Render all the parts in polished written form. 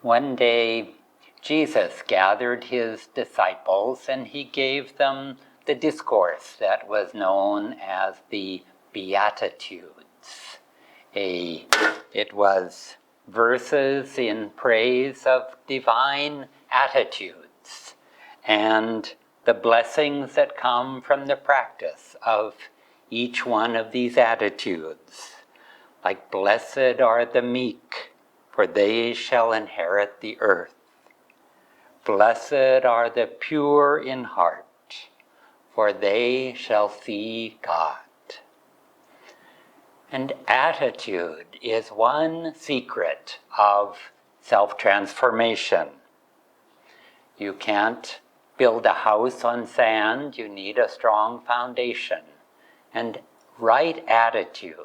One day, Jesus gathered his disciples and he gave them the discourse that was known as the Beatitudes. It was verses in praise of divine attitudes and the blessings that come from the practice of each one of these attitudes. Like, blessed are the meek, for they shall inherit the earth. Blessed are the pure in heart, for they shall see God. And attitude is one secret of self-transformation. You can't build a house on sand, you need a strong foundation. And right attitude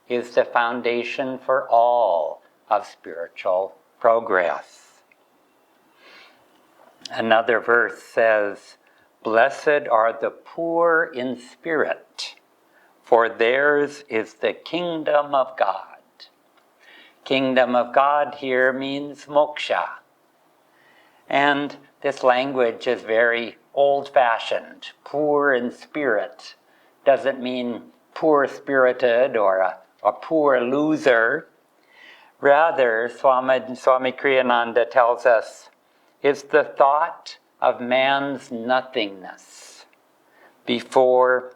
is the foundation for all of spiritual progress. Another verse says, "Blessed are the poor in spirit, for theirs is the kingdom of God." Kingdom of God here means moksha. And this language is very old-fashioned. Poor in spirit doesn't mean poor-spirited or a poor loser. Rather, Swami Kriyananda tells us, it's the thought of man's nothingness before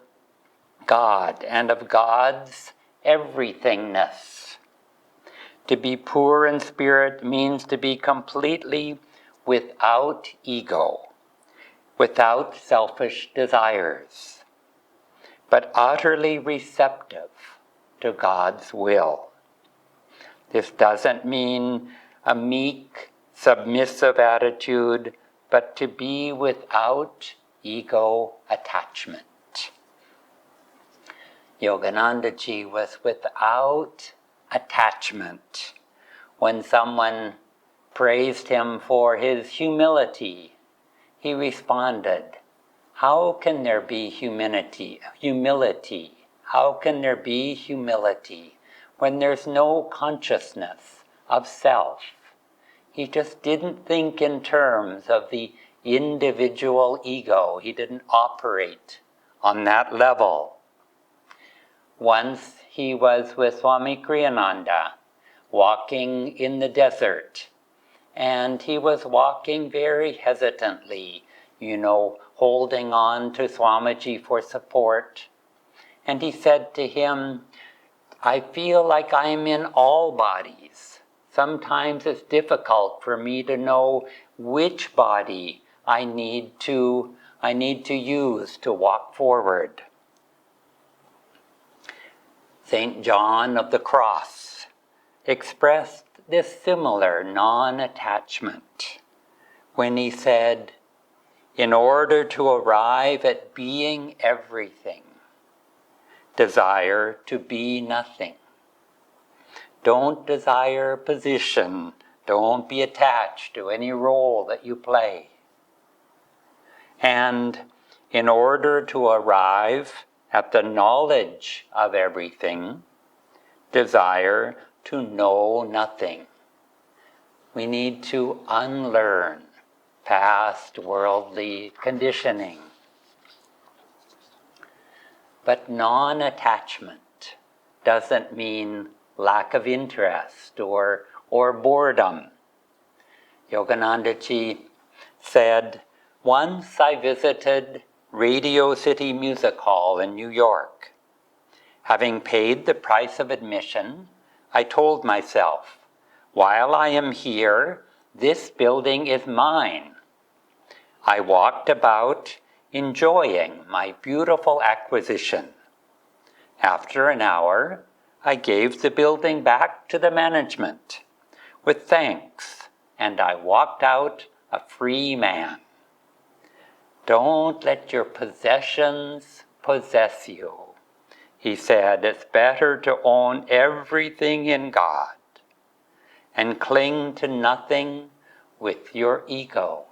God and of God's everythingness. To be poor in spirit means to be completely without ego, without selfish desires, but utterly receptive to God's will. This doesn't mean a meek, submissive attitude, but to be without ego attachment. Yoganandaji was without attachment. When someone praised him for his humility, he responded, "How can there be humility? How can there be humility when there's no consciousness of self?" He just didn't think in terms of the individual ego. He didn't operate on that level. Once he was with Swami Kriyananda, walking in the desert, and he was walking very hesitantly, holding on to Swamiji for support. And he said to him, "I feel like I'm in all bodies. Sometimes it's difficult for me to know which body I need to use to walk forward." St. John of the Cross expressed this similar non-attachment when he said, "In order to arrive at being everything, desire to be nothing. Don't desire position. Don't be attached to any role that you play. And in order to arrive at the knowledge of everything, desire to know nothing." We need to unlearn past worldly conditioning. But non-attachment doesn't mean lack of interest or boredom. Yoganandaji said, "Once I visited Radio City Music Hall in New York. Having paid the price of admission, I told myself, while I am here, this building is mine. I walked about enjoying my beautiful acquisition. After an hour, I gave the building back to the management with thanks, and I walked out a free man." Don't let your possessions possess you. He said, it's better to own everything in God and cling to nothing with your ego.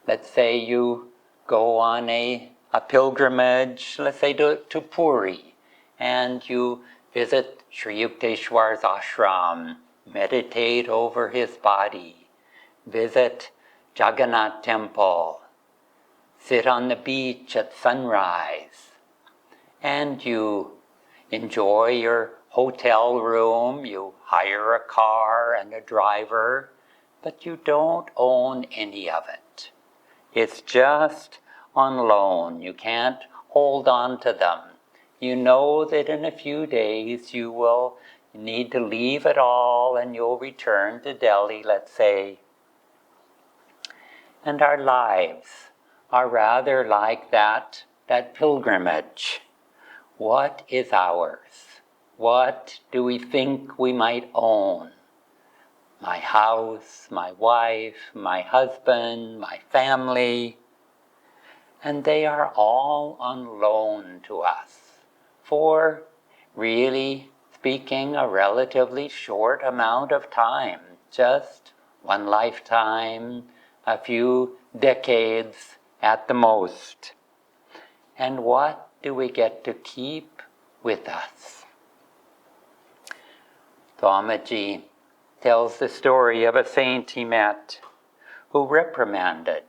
Let's say you go on a pilgrimage, let's say to Puri, and you visit Sri Yukteswar's ashram meditate over his body, visit Jagannath Temple, sit on the beach at sunrise, and you enjoy your hotel room, you hire a car and a driver, but you don't own any of it. It's just on loan. You can't hold on to them. You know that in a few days you will need to leave it all and you'll return to Delhi, let's say. And our lives are rather like that pilgrimage. What is ours? What do we think we might own? My house, my wife, my husband, my family. And they are all on loan to us for, really speaking, a relatively short amount of time, just one lifetime, a few decades at the most. And what do we get to keep with us? Swamiji tells the story of a saint he met who reprimanded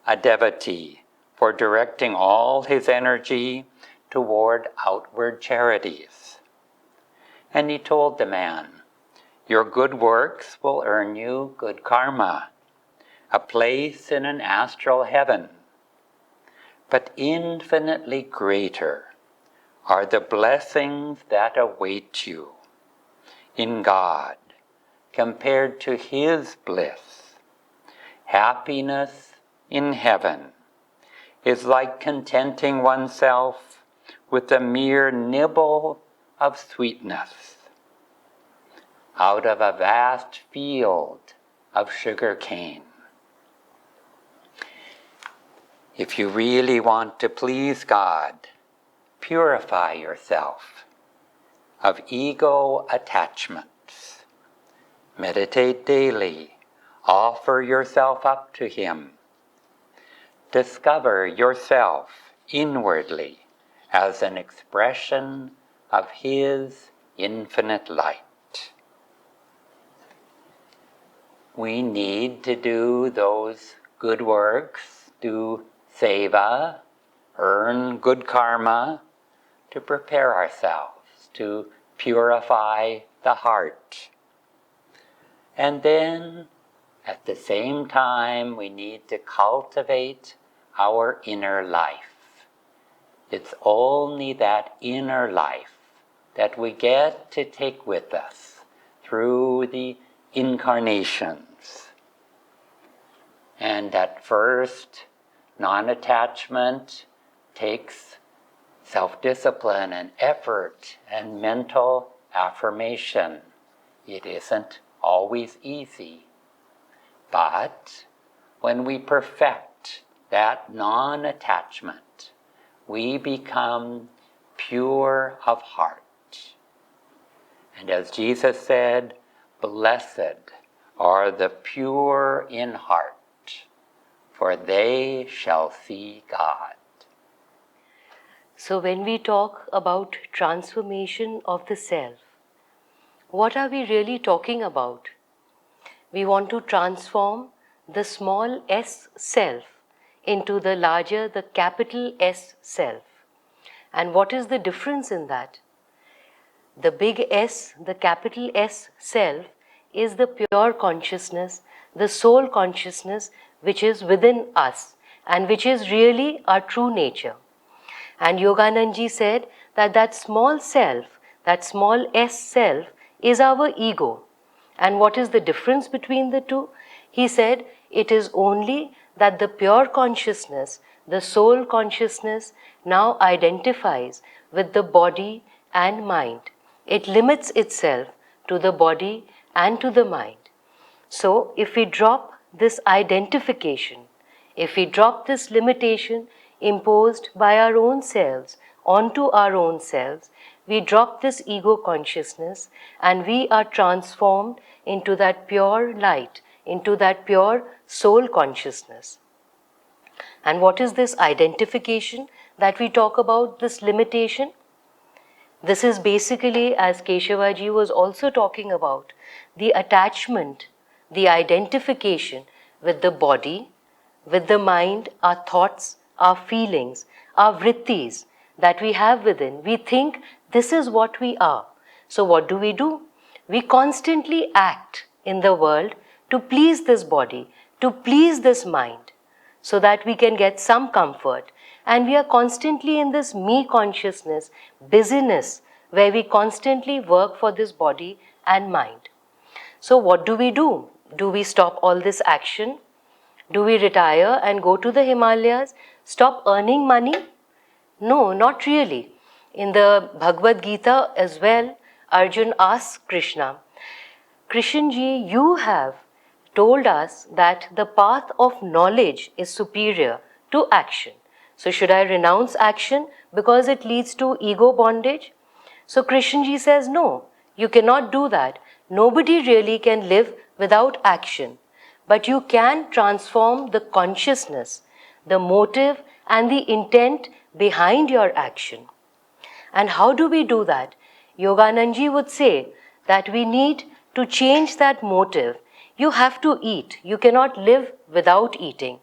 a devotee for directing all his energy toward outward charities. And he told the man, "Your good works will earn you good karma, a place in an astral heaven. But infinitely greater are the blessings that await you in God compared to His bliss. Happiness in heaven is like contenting oneself with a mere nibble of sweetness out of a vast field of sugar cane." If you really want to please God, purify yourself of ego attachments. Meditate daily. Offer yourself up to Him. Discover yourself inwardly as an expression of His infinite light. We need to do those good works, do seva, earn good karma, to prepare ourselves, to purify the heart. And then, at the same time, we need to cultivate our inner life. It's only that inner life that we get to take with us through the incarnations. And at first, non-attachment takes self-discipline and effort and mental affirmation. It isn't always easy. But when we perfect that non-attachment, we become pure of heart. And as Jesus said, "Blessed are the pure in heart, for they shall see God." So when we talk about transformation of the self, what are we really talking about? We want to transform the small s self into the larger, the capital S self. And what is the difference in that? The big S, the capital S self, is the pure consciousness, the soul consciousness which is within us and which is really our true nature. And Yogananda said that that small self, that small S self, is our ego. And what is the difference between the two? He said it is only that the pure consciousness, the soul consciousness, now identifies with the body and mind. It limits itself to the body and to the mind. So if we drop this identification, if we drop this limitation imposed by our own selves onto our own selves, we drop this ego consciousness and we are transformed into that pure light, into that pure soul consciousness. And what is this identification that we talk about, this limitation? This is basically, as Keshava ji was also talking about, the attachment, the identification with the body, with the mind, our thoughts, our feelings, our vrittis that we have within. We think this is what we are. So what do? We constantly act in the world to please this body, to please this mind, so that we can get some comfort. And we are constantly in this me consciousness, busyness, where we constantly work for this body and mind. So what do? Do we stop all this action? Do we retire and go to the Himalayas, stop earning money? No, not really. In the Bhagavad Gita as well, Arjun asks Krishna, Krishnji, you have told us that the path of knowledge is superior to action. So should I renounce action because it leads to ego bondage? So Krishnji says, no, you cannot do that. Nobody really can live without action. But you can transform the consciousness, the motive and the intent behind your action. And how do we do that? Yoganandaji would say that we need to change that motive. You have to eat. You cannot live without eating.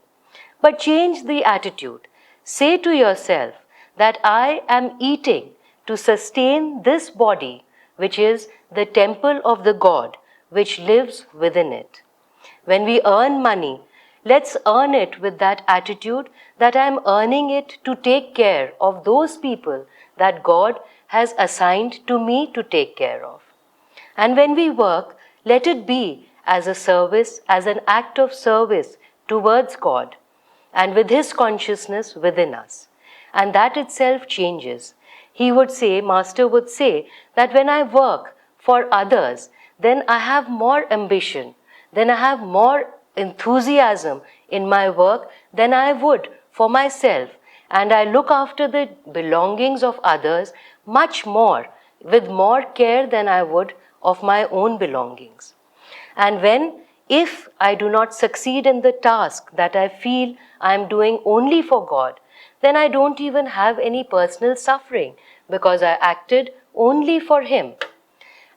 But change the attitude. Say to yourself that I am eating to sustain this body, which is the temple of the God, which lives within it. When we earn money, let's earn it with that attitude that I am earning it to take care of those people that God has assigned to me to take care of. And when we work, let it be as a service, as an act of service towards God and with His consciousness within us. And that itself changes. He would say, Master would say, that when I work for others, then I have more ambition, then I have more enthusiasm in my work than I would for myself. And I look after the belongings of others much more, with more care than I would of my own belongings. And if I do not succeed in the task that I feel I am doing only for God, then I don't even have any personal suffering because I acted only for Him.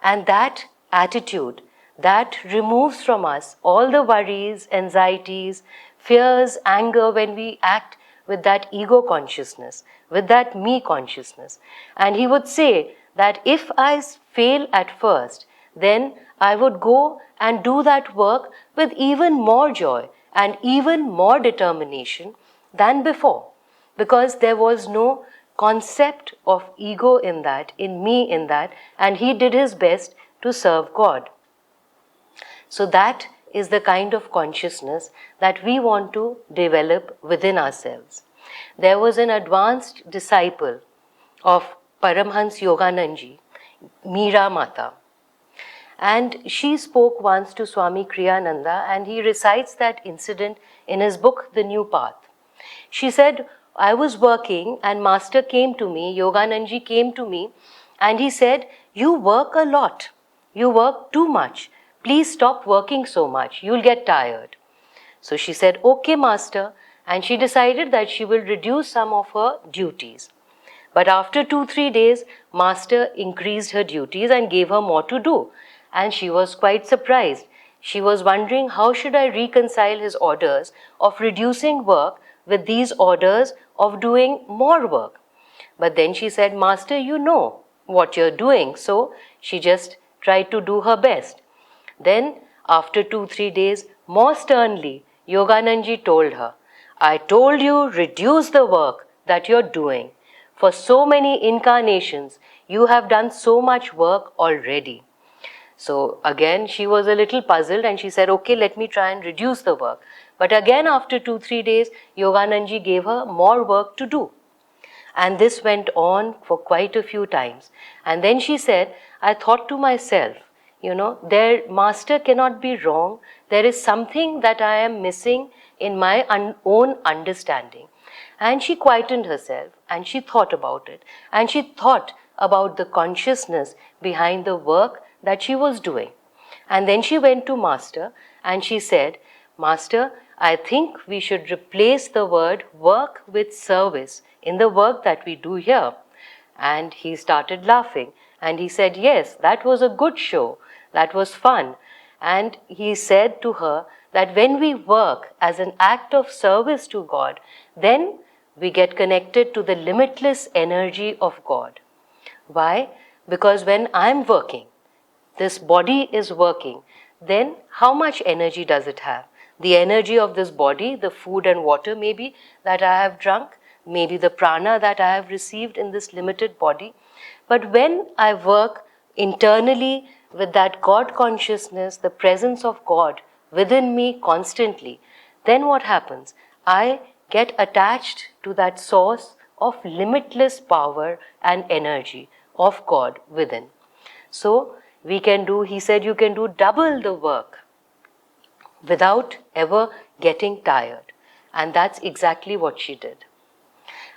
And that attitude, that removes from us all the worries, anxieties, fears, anger when we act with that ego consciousness, with that me consciousness. And he would say that if I fail at first, then I would go and do that work with even more joy and even more determination than before, because there was no concept of ego in that, in me in that, and he did his best to serve God. So that is the kind of consciousness that we want to develop within ourselves. There was an advanced disciple of Paramhansa Yogananda, Meera Mata, and she spoke once to Swami Kriyananda, and he recites that incident in his book, The New Path. She said, I was working and Master came to me, Yoganandaji came to me, and he said, you work a lot, you work too much. Please stop working so much, you'll get tired. So she said, okay, Master, and she decided that she will reduce some of her duties. But after 2-3 days, Master increased her duties and gave her more to do. And she was quite surprised. She was wondering, how should I reconcile his orders of reducing work with these orders of doing more work? But then she said, Master, you know what you're doing. So she just tried to do her best. Then, after 2-3 days, more sternly, Yoganandaji told her, I told you, reduce the work that you're doing. For so many incarnations, you have done so much work already. So again, she was a little puzzled and she said, okay, let me try and reduce the work. But again, after 2-3 days, Yoganandaji gave her more work to do. And this went on for quite a few times. And then she said, I thought to myself, their Master cannot be wrong. There is something that I am missing in my own understanding. And she quietened herself and she thought about it. And she thought about the consciousness behind the work that she was doing. And then she went to Master and she said, Master, I think we should replace the word work with service in the work that we do here. And he started laughing and he said, yes, that was a good show. That was fun. And he said to her that when we work as an act of service to God, then we get connected to the limitless energy of God. Why? Because when I'm working, this body is working, then how much energy does it have? The energy of this body, the food and water maybe that I have drunk, maybe the prana that I have received in this limited body. But when I work internally with that God consciousness, the presence of God within me constantly, then what happens? I get attached to that source of limitless power and energy of God within. So we can do, he said, you can do double the work without ever getting tired. And that's exactly what she did.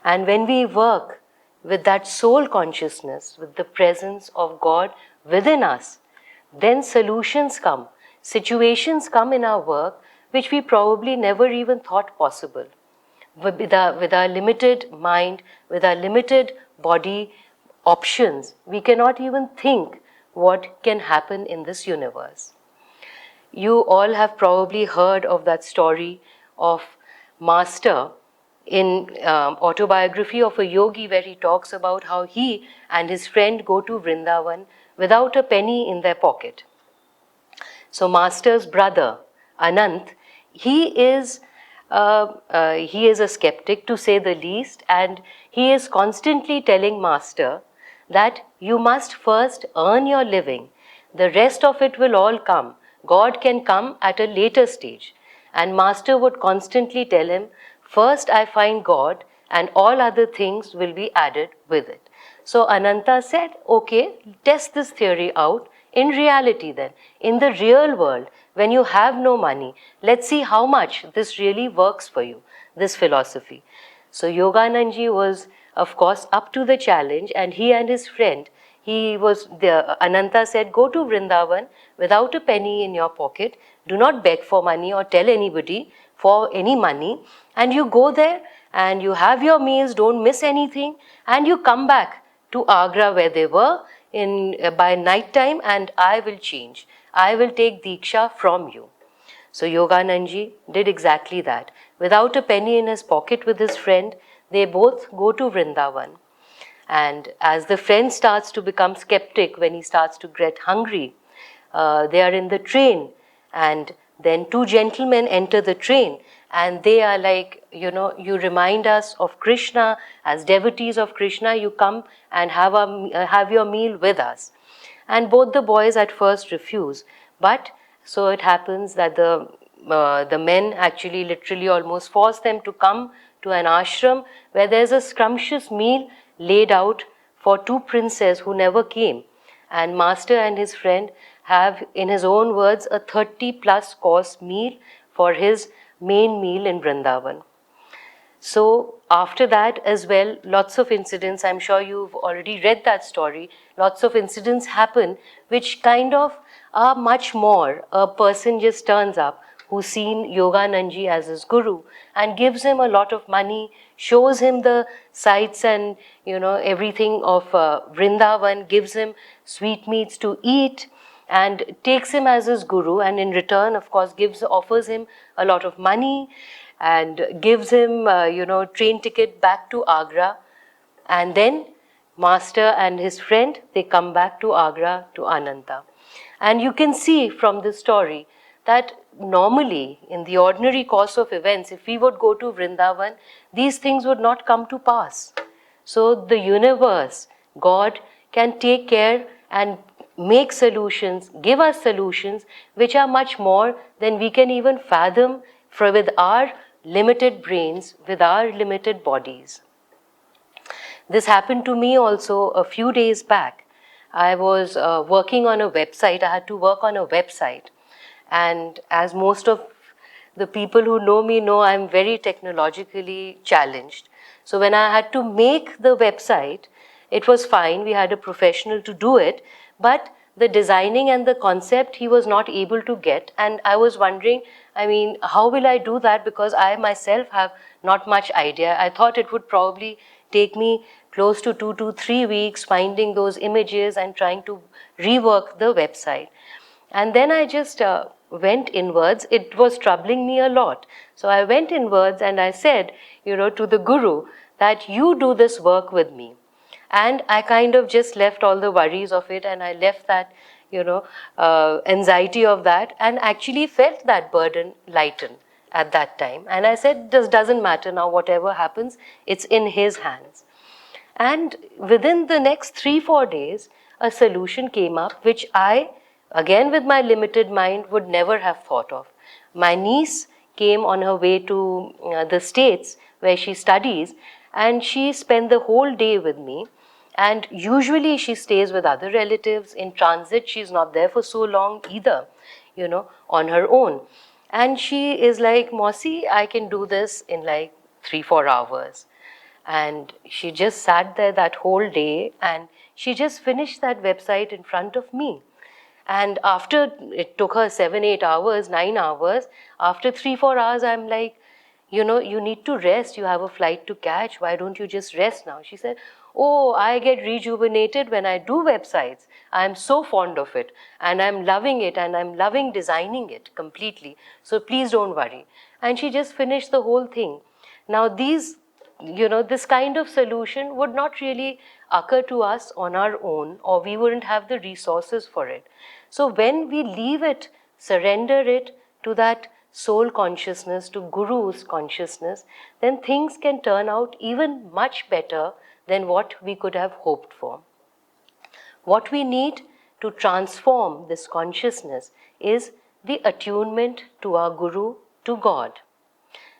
And when we work with that soul consciousness, with the presence of God within us, then solutions come, situations come in our work which we probably never even thought possible. With our limited mind, with our limited body options, we cannot even think what can happen in this universe. You all have probably heard of that story of Master in Autobiography of a Yogi, where he talks about how he and his friend go to Vrindavan without a penny in their pocket. So Master's brother, Anant, he is a skeptic, to say the least, and he is constantly telling Master that you must first earn your living. The rest of it will all come. God can come at a later stage. And Master would constantly tell him, first I find God and all other things will be added with it. So Ananta said, okay, test this theory out. In reality then, in the real world, when you have no money, let's see how much this really works for you, this philosophy. So Yoganandaji was, of course, up to the challenge, and he and his friend, Ananta said, go to Vrindavan without a penny in your pocket, do not beg for money or tell anybody for any money, and you go there and you have your meals, don't miss anything, and you come back to Agra where they were by night time, and I will change. I will take Diksha from you. So Yoganandaji did exactly that. Without a penny in his pocket with his friend, they both go to Vrindavan. And as the friend starts to become skeptic when he starts to get hungry, they are in the train, and then two gentlemen enter the train, and they are like, you remind us of Krishna. As devotees of Krishna, you come and have your meal with us. And both the boys at first refuse, but so it happens that the men actually literally almost force them to come to an ashram where there's a scrumptious meal laid out for two princes who never came. And Master and his friend have, in his own words, a 30+ course meal for his main meal in Vrindavan. So after that as well, lots of incidents, I'm sure you've already read that story, lots of incidents happen which kind of are much more. A person just turns up who's seen Yoganandaji as his guru and gives him a lot of money, shows him the sights and everything of Vrindavan, gives him sweetmeats to eat, and takes him as his guru, and in return, of course, offers him a lot of money and gives him, train ticket back to Agra. And then Master and his friend, they come back to Agra to Ananta. And you can see from this story that normally, in the ordinary course of events, if we would go to Vrindavan, these things would not come to pass. So the universe, God, can take care and make solutions, give us solutions which are much more than we can even fathom with our limited brains, with our limited bodies. This happened to me also a few days back. I was working on a website. I had to work on a website. And as most of the people who know me know, I'm very technologically challenged. So when I had to make the website, it was fine. We had a professional to do it. But the designing and the concept he was not able to get. And I was wondering, how will I do that? Because I myself have not much idea. I thought it would probably take me close to 2 to 3 weeks finding those images and trying to rework the website. And then I just went inwards. It was troubling me a lot. So I went inwards and I said, to the Guru, that you do this work with me. And I kind of just left all the worries of it, and I left that, anxiety of that, and actually felt that burden lighten at that time. And I said, this doesn't matter now, whatever happens, it's in his hands. And within the next 3-4 days, a solution came up, which I, again with my limited mind, would never have thought of. My niece came on her way to the States where she studies, and she spent the whole day with me. And usually she stays with other relatives. In transit, she's not there for so long either, on her own. And she is like, Mossy, I can do this in like 3-4 hours. And she just sat there that whole day, and she just finished that website in front of me. And after, it took her 7-8 hours, 9 hours, after 3-4 hours, I'm like, you need to rest. You have a flight to catch. Why don't you just rest now? She said, oh, I get rejuvenated when I do websites. I'm so fond of it, and I'm loving it, and I'm loving designing it completely. So please don't worry. And she just finished the whole thing. Now this kind of solution would not really occur to us on our own, or we wouldn't have the resources for it. So when we leave it, surrender it to that soul consciousness, to Guru's consciousness, then things can turn out even much better than what we could have hoped for. What we need to transform this consciousness is the attunement to our Guru, to God.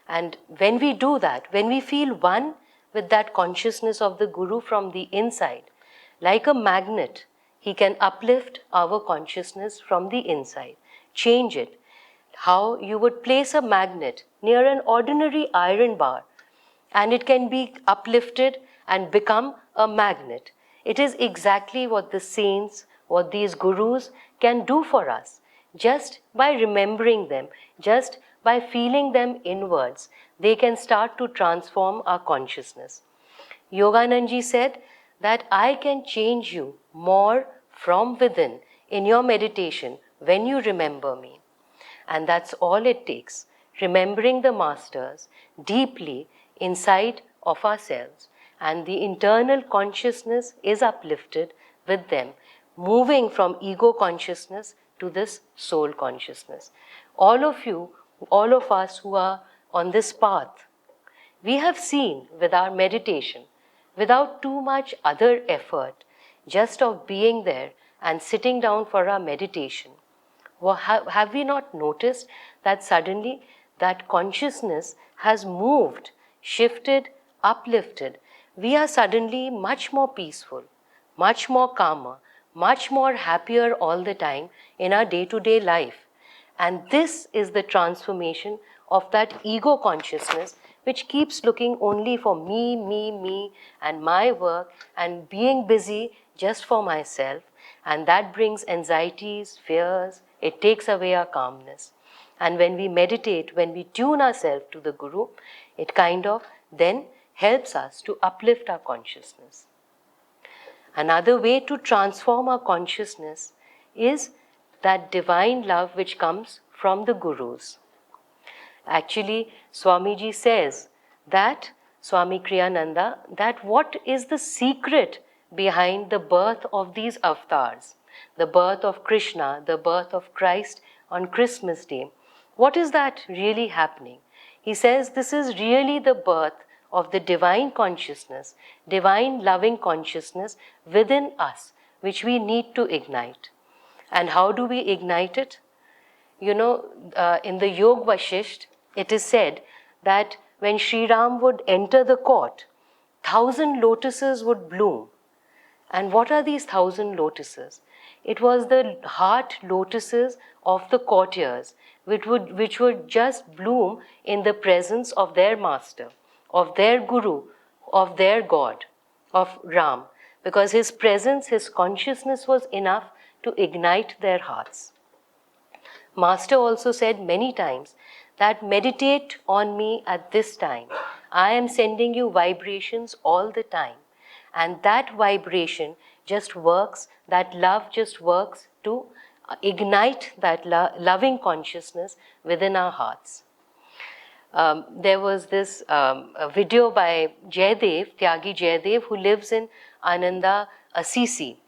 And when we do that, when we feel one with that consciousness of the Guru from the inside, like a magnet, he can uplift our consciousness from the inside, change it. How you would place a magnet near an ordinary iron bar, and it can be uplifted and become a magnet. It is exactly what the saints, what these gurus can do for us. Just by remembering them, just by feeling them inwards, they can start to transform our consciousness. Yoganandaji said that I can change you more from within in your meditation when you remember me. And that's all it takes, remembering the masters deeply inside of ourselves. And the internal consciousness is uplifted with them, moving from ego consciousness to this soul consciousness. All of you, all of us who are on this path, we have seen with our meditation, without too much other effort, just of being there and sitting down for our meditation, have we not noticed that suddenly that consciousness has moved, shifted, uplifted? We are suddenly much more peaceful, much more calmer, much more happier all the time in our day-to-day life. And this is the transformation of that ego consciousness, which keeps looking only for me, and my work, and being busy just for myself. And that brings anxieties, fears. It takes away our calmness. And when we meditate, when we tune ourselves to the Guru, it kind of then helps us to uplift our consciousness. Another way to transform our consciousness is that divine love which comes from the Gurus. Actually, Swamiji says that, Swami Kriyananda, that what is the secret behind the birth of these avatars, the birth of Krishna, the birth of Christ on Christmas Day? What is that really happening? He says this is really the birth of the divine consciousness, divine loving consciousness within us, which we need to ignite. And how do we ignite it? In the Yog Vashisht, it is said that when Sri Ram would enter the court, 1,000 lotuses would bloom. And what are these 1,000 lotuses? It was the heart lotuses of the courtiers, which would just bloom in the presence of their master, of their Guru, of their God, of Ram, because his presence, his consciousness was enough to ignite their hearts. Master also said many times that meditate on me at this time. I am sending you vibrations all the time. And that vibration just works, that love just works to ignite that loving consciousness within our hearts. There was this a video by Jayadev, Tyagi Jayadev, who lives in Ananda Assisi.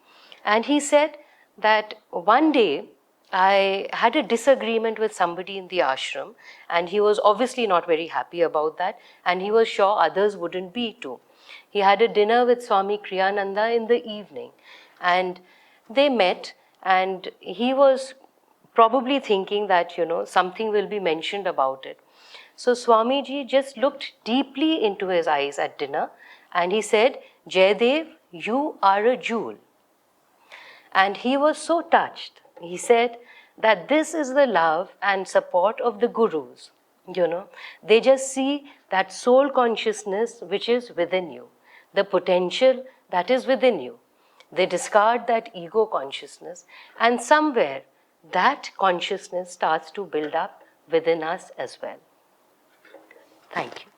And he said that one day I had a disagreement with somebody in the ashram, and he was obviously not very happy about that, and he was sure others wouldn't be too. He had a dinner with Swami Kriyananda in the evening, and they met, and he was probably thinking that, something will be mentioned about it. So Swamiji just looked deeply into his eyes at dinner, and he said, "Jayadev, you are a jewel." And he was so touched. He said that this is the love and support of the gurus. They just see that soul consciousness which is within you, the potential that is within you. They discard that ego consciousness, and somewhere that consciousness starts to build up within us as well. Thank you.